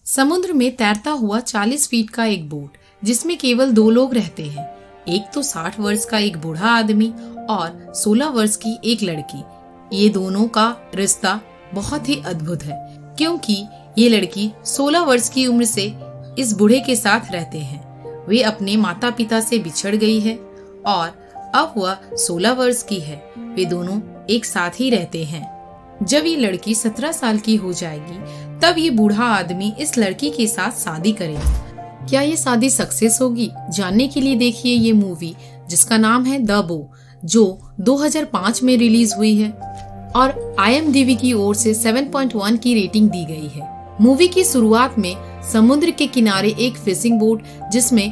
समुद्र में तैरता हुआ 40 फीट का एक बोट जिसमें केवल 2 लोग रहते हैं। एक तो 60 वर्ष का एक बूढ़ा आदमी और 16 वर्ष की एक लड़की। ये दोनों का रिश्ता बहुत ही अद्भुत है क्योंकि ये लड़की 16 वर्ष की उम्र से इस बूढ़े के साथ रहते हैं। वे अपने माता पिता से बिछड़ गई है और अब वह 16 वर्ष की है। वे दोनों एक साथ ही रहते हैं। जब ये लड़की 17 साल की हो जाएगी तब ये बूढ़ा आदमी इस लड़की के साथ शादी करेगा। क्या ये शादी सक्सेस होगी? जानने के लिए देखिए ये मूवी जिसका नाम है द बो, जो 2005 में रिलीज हुई है और IMDb की ओर से 7.1 की रेटिंग दी गई है। मूवी की शुरुआत में समुद्र के किनारे एक फिशिंग बोट जिसमें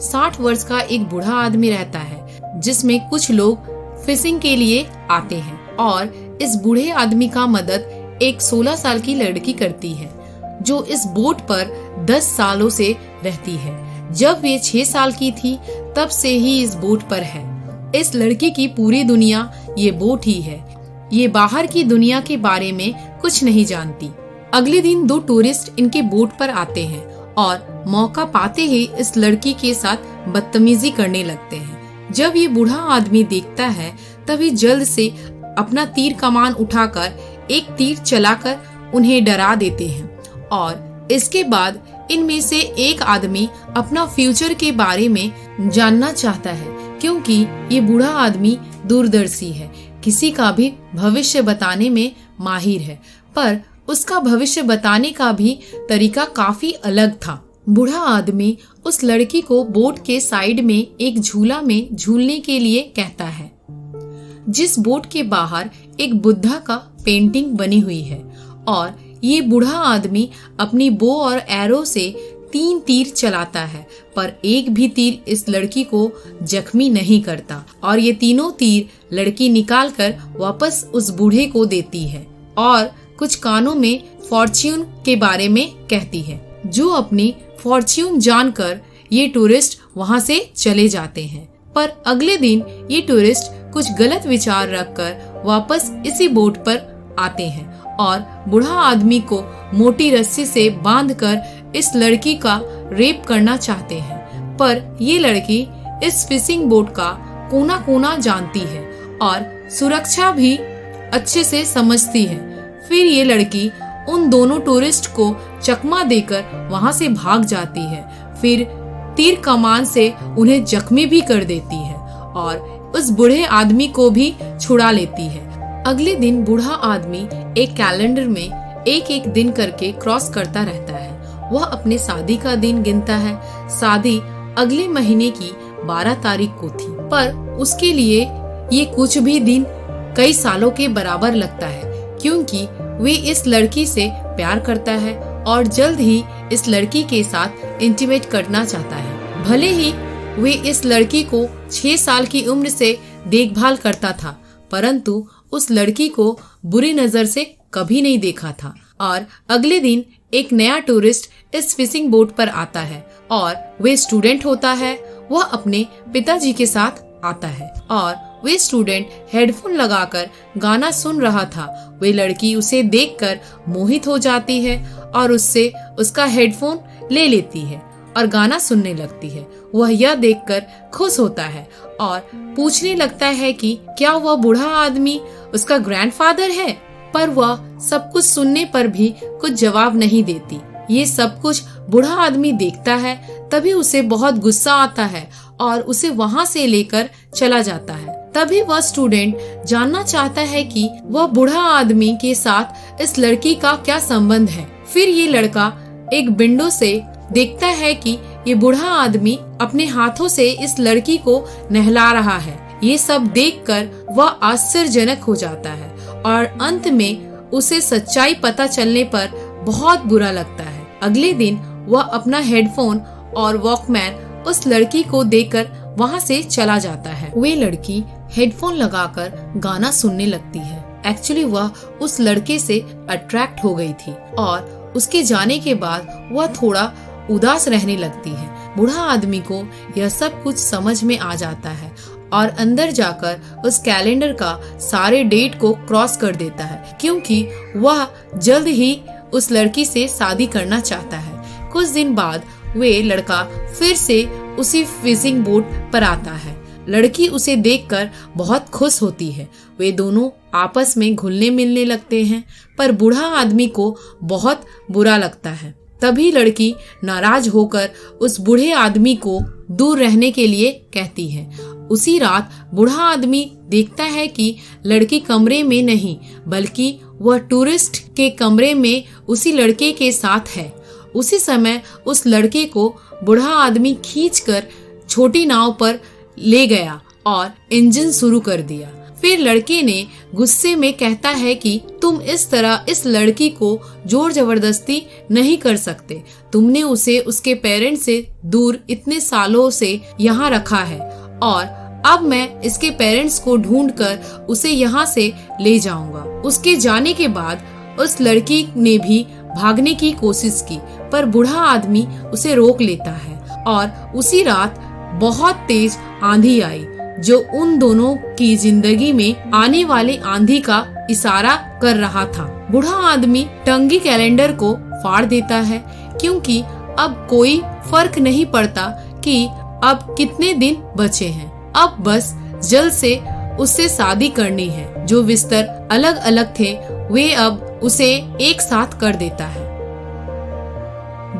60 वर्ष का एक बूढ़ा आदमी रहता है, जिसमें कुछ लोग फिशिंग के लिए आते हैं और इस बूढ़े आदमी का मदद एक 16 साल की लड़की करती है जो इस बोट पर 10 सालों से रहती है। जब वे 6 साल की थी तब से ही इस बोट पर है। इस लड़की की पूरी दुनिया ये बोट ही है। ये बाहर की दुनिया के बारे में कुछ नहीं जानती। अगले दिन 2 टूरिस्ट इनके बोट पर आते हैं और मौका पाते ही इस लड़की के साथ बदतमीजी करने लगते हैं। जब ये बूढ़ा आदमी देखता है तभी जल्द से अपना तीर कमान उठाकर एक तीर चलाकर उन्हें डरा देते हैं और इसके बाद इनमें से एक आदमी अपना फ्यूचर के बारे में जानना चाहता है क्योंकि ये बूढ़ा आदमी दूरदर्शी है, किसी का भी भविष्य बताने में माहिर है, पर उसका भविष्य बताने का भी तरीका काफी अलग था। बूढ़ा आदमी उस लड़की को बोट के साइड में एक झूला में झूलने के लिए कहता है, जिस बोट के बाहर एक बुद्धा का पेंटिंग बनी हुई है और ये बूढ़ा आदमी अपनी बो और एरो से 3 तीर चलाता है, पर एक भी तीर इस लड़की को जख्मी नहीं करता और ये तीनों तीर लड़की निकालकर वापस उस बूढ़े को देती है और कुछ कानों में फॉर्च्यून के बारे में कहती है। जो अपनी फॉर्च्यून जानकर ये टूरिस्ट वहाँ से चले जाते हैं, पर अगले दिन ये टूरिस्ट कुछ गलत विचार रखकर वापस इसी बोट पर आते हैं और बूढ़ा आदमी को मोटी रस्सी से बांधकर इस लड़की का रेप करना चाहते हैं, पर ये लड़की इस फिशिंग बोट का कोना कोना जानती है और सुरक्षा भी अच्छे से समझती है। फिर ये लड़की उन दोनों टूरिस्ट को चकमा देकर वहाँ से भाग जाती है, फिर तीर कमान से उन्हें जख्मी भी कर देती है और उस बूढ़े आदमी को भी छुड़ा लेती है। अगले दिन बूढ़ा आदमी एक कैलेंडर में एक दिन करके क्रॉस करता रहता है। वह अपने शादी का दिन गिनता है। शादी अगले महीने की 12 तारीख को थी, पर उसके लिए ये कुछ भी दिन कई सालों के बराबर लगता है क्योंकि वे इस लड़की से प्यार करता है और जल्द ही इस लड़की के साथ इंटीमेट करना चाहता है। भले ही वे इस लड़की को 6 साल की उम्र से देखभाल करता था, परंतु उस लड़की को बुरी नजर से कभी नहीं देखा था। और अगले दिन एक नया टूरिस्ट इस फिशिंग बोट पर आता है और वे स्टूडेंट होता है। वह अपने पिताजी के साथ आता है और वे स्टूडेंट हेडफोन लगाकर गाना सुन रहा था। वे लड़की उसे देखकर मोहित हो जाती है और उससे उसका हेडफोन ले लेती है और गाना सुनने लगती है। वह यह देखकर खुश होता है और पूछने लगता है कि क्या वह बूढ़ा आदमी उसका ग्रैंडफादर है, पर वह सब कुछ सुनने पर भी कुछ जवाब नहीं देती। ये सब कुछ बूढ़ा आदमी देखता है, तभी उसे बहुत गुस्सा आता है और उसे वहाँ से लेकर चला जाता है। तभी वह स्टूडेंट जानना चाहता है कि वह बूढ़ा आदमी के साथ इस लड़की का क्या संबंध है। फिर ये लड़का एक विंडो से देखता है कि ये बूढ़ा आदमी अपने हाथों से इस लड़की को नहला रहा है। ये सब देखकर वह आश्चर्यजनक हो जाता है और अंत में उसे सच्चाई पता चलने पर बहुत बुरा लगता है। अगले दिन वह अपना हेडफोन और वॉकमैन उस लड़की को देकर वहाँ से चला जाता है। वे लड़की हेडफोन लगाकर गाना सुनने लगती है। एक्चुअली वह उस लड़के से अट्रैक्ट हो गई थी और उसके जाने के बाद वह थोड़ा उदास रहने लगती है। बूढ़ा आदमी को यह सब कुछ समझ में आ जाता है और अंदर जाकर उस कैलेंडर का सारे डेट को क्रॉस कर देता है क्योंकि वह जल्द ही उस लड़की से शादी करना चाहता है। कुछ दिन बाद वे लड़का फिर से उसी फिशिंग बोट पर आता है। लड़की उसे देखकर बहुत खुश होती है। वे दोनों आपस में घुलने मिलने लगते हैं, पर बूढ़ा आदमी को बहुत बुरा लगता है। तभी लड़की नाराज होकर उस बूढ़े आदमी को दूर रहने के लिए कहती है। उसी रात बूढ़ा आदमी देखता है कि लड़की कमरे में नहीं, बल्कि वह टूरिस्ट के कमरे में उसी लड़के के साथ है। उसी समय उस लड़के को बूढ़ा आदमी खींचकर छोटी नाव पर ले गया और इंजन शुरू कर दिया। फिर लड़के ने गुस्से में कहता है कि तुम इस तरह इस लड़की को जोर जबरदस्ती नहीं कर सकते। तुमने उसे उसके पेरेंट्स से दूर इतने सालों से यहाँ रखा है और अब मैं इसके पेरेंट्स को ढूंढकर उसे यहाँ से ले जाऊंगा। उसके जाने के बाद उस लड़की ने भी भागने की कोशिश की, पर बूढ़ा आदमी उसे रोक लेता है और उसी रात बहुत तेज आंधी आई, जो उन दोनों की जिंदगी में आने वाले आंधी का इशारा कर रहा था। बूढ़ा आदमी टंगी कैलेंडर को फाड़ देता है, क्योंकि अब कोई फर्क नहीं पड़ता कि अब कितने दिन बचे हैं। अब बस जल्द से उससे शादी करनी है। जो बिस्तर अलग अलग थे वे अब उसे एक साथ कर देता है।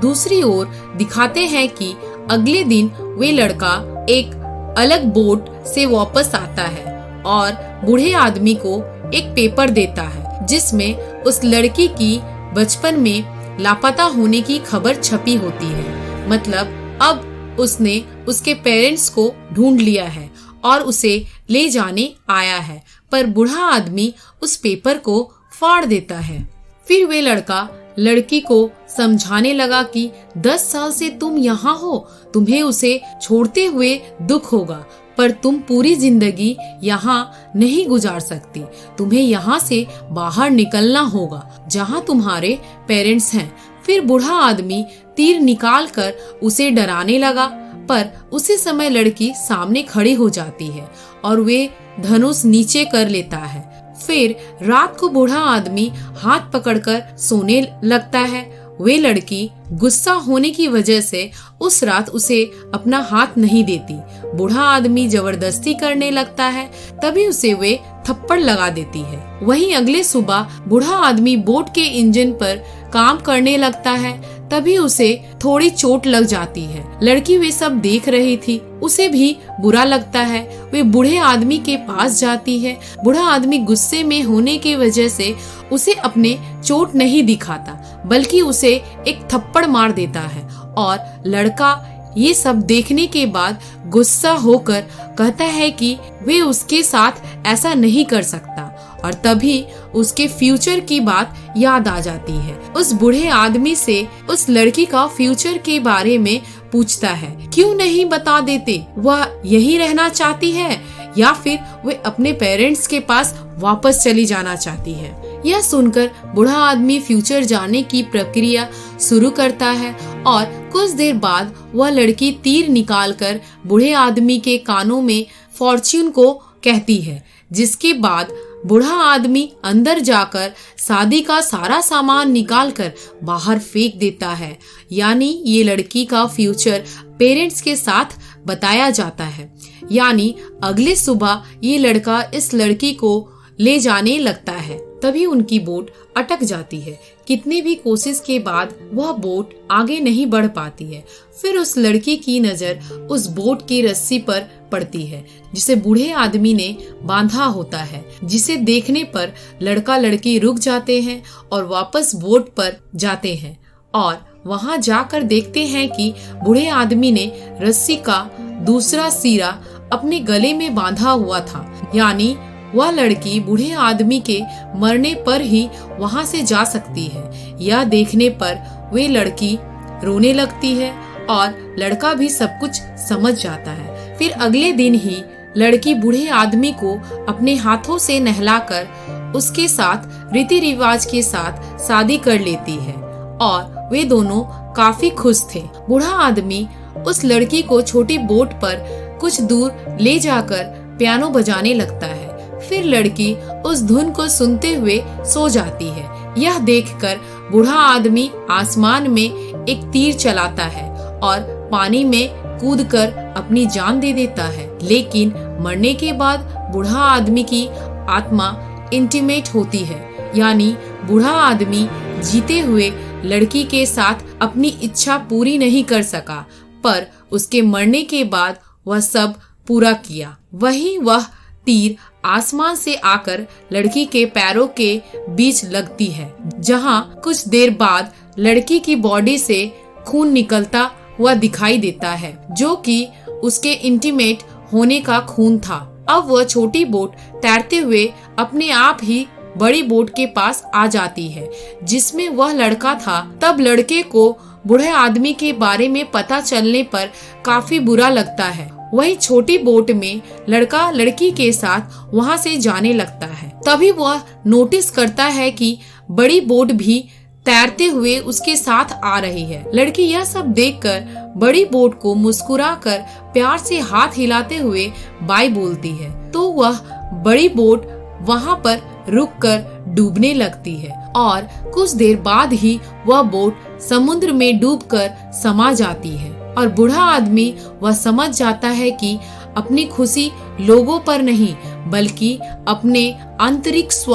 दूसरी ओर दिखाते हैं कि अगले दिन वे लड़का एक अलग बोट से वापस आता है और बूढ़े आदमी को एक पेपर देता है, जिसमें उस लड़की की बचपन में लापता होने की खबर छपी होती है। मतलब अब उसने उसके पेरेंट्स को ढूंढ लिया है और उसे ले जाने आया है, पर बूढ़ा आदमी उस पेपर को फाड़ देता है। फिर वे लड़का लड़की को समझाने लगा कि 10 साल से तुम यहाँ हो, तुम्हें उसे छोड़ते हुए दुख होगा, पर तुम पूरी जिंदगी यहाँ नहीं गुजार सकती। तुम्हें यहाँ से बाहर निकलना होगा, जहाँ तुम्हारे पेरेंट्स हैं। फिर बूढ़ा आदमी तीर निकाल कर उसे डराने लगा, पर उसी समय लड़की सामने खड़ी हो जाती है और वे धनुष नीचे कर लेता है। फिर रात को बूढ़ा आदमी हाथ पकड़कर सोने लगता है। वे लड़की गुस्सा होने की वजह से उस रात उसे अपना हाथ नहीं देती। बूढ़ा आदमी जबरदस्ती करने लगता है, तभी उसे वे थप्पड़ लगा देती है। वहीं अगले सुबह बूढ़ा आदमी बोट के इंजन पर काम करने लगता है, तभी उसे थोड़ी चोट लग जाती है। लड़की वे सब देख रही थी, उसे भी बुरा लगता है। वे बूढ़े आदमी के पास जाती है। बूढ़ा आदमी गुस्से में होने की वजह से उसे अपने चोट नहीं दिखाता, बल्कि उसे एक थप्पड़ मार देता है और लड़का ये सब देखने के बाद गुस्सा होकर कहता है कि वे उसके साथ ऐसा नहीं कर सकता, और तभी उसके फ्यूचर की बात याद आ जाती है। उस बूढ़े आदमी से उस लड़की का फ्यूचर के बारे में पूछता है। क्यों नहीं बता देते? वह यही रहना चाहती है या फिर वे अपने पेरेंट्स के पास वापस चली जाना चाहती है? यह सुनकर बूढ़ा आदमी फ्यूचर जाने की प्रक्रिया शुरू करता है और कुछ देर बाद वह लड़की तीर निकालकर बूढ़े आदमी के कानों में फॉर्च्यून को कहती है, जिसके बाद बूढ़ा आदमी अंदर जाकर शादी का सारा सामान निकालकर बाहर फेंक देता है। यानी ये लड़की का फ्यूचर पेरेंट्स के साथ बताया जाता है। यानी अगले सुबह ये लड़का इस लड़की को ले जाने लगता है, तभी उनकी बोट अटक जाती है। कितनी भी कोशिश के बाद वह बोट आगे नहीं बढ़ पाती है। फिर उस लड़की की नजर उस बोट की रस्सी पर पड़ती है, जिसे बूढ़े आदमी ने बांधा होता है, जिसे देखने पर लड़का लड़की रुक जाते हैं और वापस बोट पर जाते हैं और वहां जाकर देखते हैं कि बूढ़े आदमी ने रस्सी का दूसरा सिरा अपने गले में बांधा हुआ था। यानी वह लड़की बूढ़े आदमी के मरने पर ही वहां से जा सकती है। यह देखने पर वे लड़की रोने लगती है और लड़का भी सब कुछ समझ जाता है। फिर अगले दिन ही लड़की बूढ़े आदमी को अपने हाथों से नहलाकर उसके साथ रीति रिवाज के साथ शादी कर लेती है और वे दोनों काफी खुश थे। बूढ़ा आदमी उस लड़की को छोटी बोट पर कुछ दूर ले जाकर पियानो बजाने लगता है। फिर लड़की उस धुन को सुनते हुए सो जाती है। यह देखकर बूढ़ा आदमी आसमान में एक तीर चलाता है और पानी में कूदकर अपनी जान दे देता है। लेकिन मरने के बाद बूढ़ा आदमी की आत्मा इंटीमेट होती है, यानी बूढ़ा आदमी जीते हुए लड़की के साथ अपनी इच्छा पूरी नहीं कर सका, पर उसके मरने के बाद वह सब पूरा किया। वहीं वह तीर आसमान से आकर लड़की के पैरों के बीच लगती है, जहां कुछ देर बाद लड़की की बॉडी से खून निकलता हुआ दिखाई देता है, जो कि उसके इंटीमेट होने का खून था। अब वह छोटी बोट तैरते हुए अपने आप ही बड़ी बोट के पास आ जाती है, जिसमें वह लड़का था। तब लड़के को बूढ़े आदमी के बारे में पता चलने पर काफी बुरा लगता है। वही छोटी बोट में लड़का लड़की के साथ वहां से जाने लगता है। तभी वह नोटिस करता है कि बड़ी बोट भी तैरते हुए उसके साथ आ रही है। लड़की यह सब देखकर बड़ी बोट को मुस्कुराकर प्यार से हाथ हिलाते हुए बाय बोलती है, तो वह बड़ी बोट वहां पर रुककर डूबने लगती है और कुछ देर बाद ही वह बोट समुद्र में डूबकर समा जाती है। और बूढ़ा आदमी वह समझ जाता है कि अपनी खुशी लोगों पर नहीं बल्कि अपने आंतरिक स्व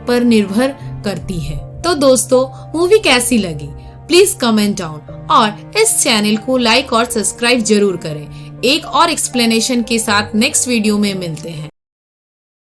पर निर्भर करती है। तो दोस्तों, मूवी कैसी लगी प्लीज कमेंट डाउन और इस चैनल को लाइक और सब्सक्राइब जरूर करें। एक और एक्सप्लेनेशन के साथ नेक्स्ट वीडियो में मिलते हैं।